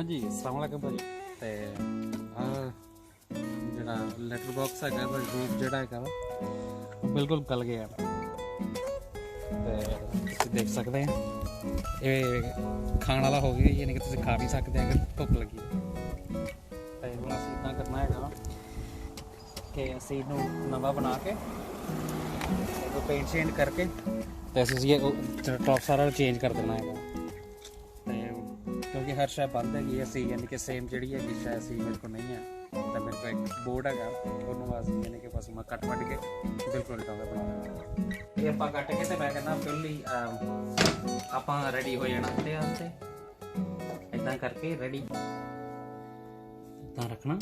हाँ जी, अस्सलाम वालेकुम भाजी। ते ਜਿਹੜਾ ਲੈਟਰ ਬਾਕਸ ਹੈਗਾ ਵਾ ਰੂਪ ਜਿਹੜਾ ਹੈਗਾ ਵਾ ਉਹ ਬਿਲਕੁਲ ਗਲ ਗਿਆ ਤੇ ਤੁਸੀਂ ਦੇਖ ਸਕਦੇ ਆ ਇਹ ਖਾਣ ਵਾਲਾ ਹੋ ਗਿਆ, ਯਾਨੀ ਕਿ ਤੁਸੀਂ ਖਾ ਵੀ ਸਕਦੇ ਆ ਅਗਰ ਭੁੱਖ ਲੱਗੀ ਤੇ ਹੁਣ ਅਸੀਂ ਇਦਾਂ ਕਰਨਾ ਹੈਗਾ ਵਾ ਕਿ ਅਸੀਂ ਇਹਨੂੰ ਨਵਾਂ ਬਣਾ ਕੇ ਇਹਨੂੰ ਪੇਂਟ ਚੇਂਜ ਕਰਕੇ ਤੇ ਅਸੀਂ ਇਹ ਟੌਪ ਸਾਰਾ ਚੇਂਜ ਕਰ ਦੇਣਾ ਹੈਗਾ क्योंकि हर शायद बंद हैगी असी यानी कि सेम जी हैगी शायद असी मेरे को नहीं है तो मेरे को एक बोर्ड है उन्होंने यानी कि बस मैं कट वट के बिल्कुल उल्टा बना ये आप कट के तो मैं कहना फिर आप रेडी हो जाना अपने वास्ते इदा करके रेडी इदा रखना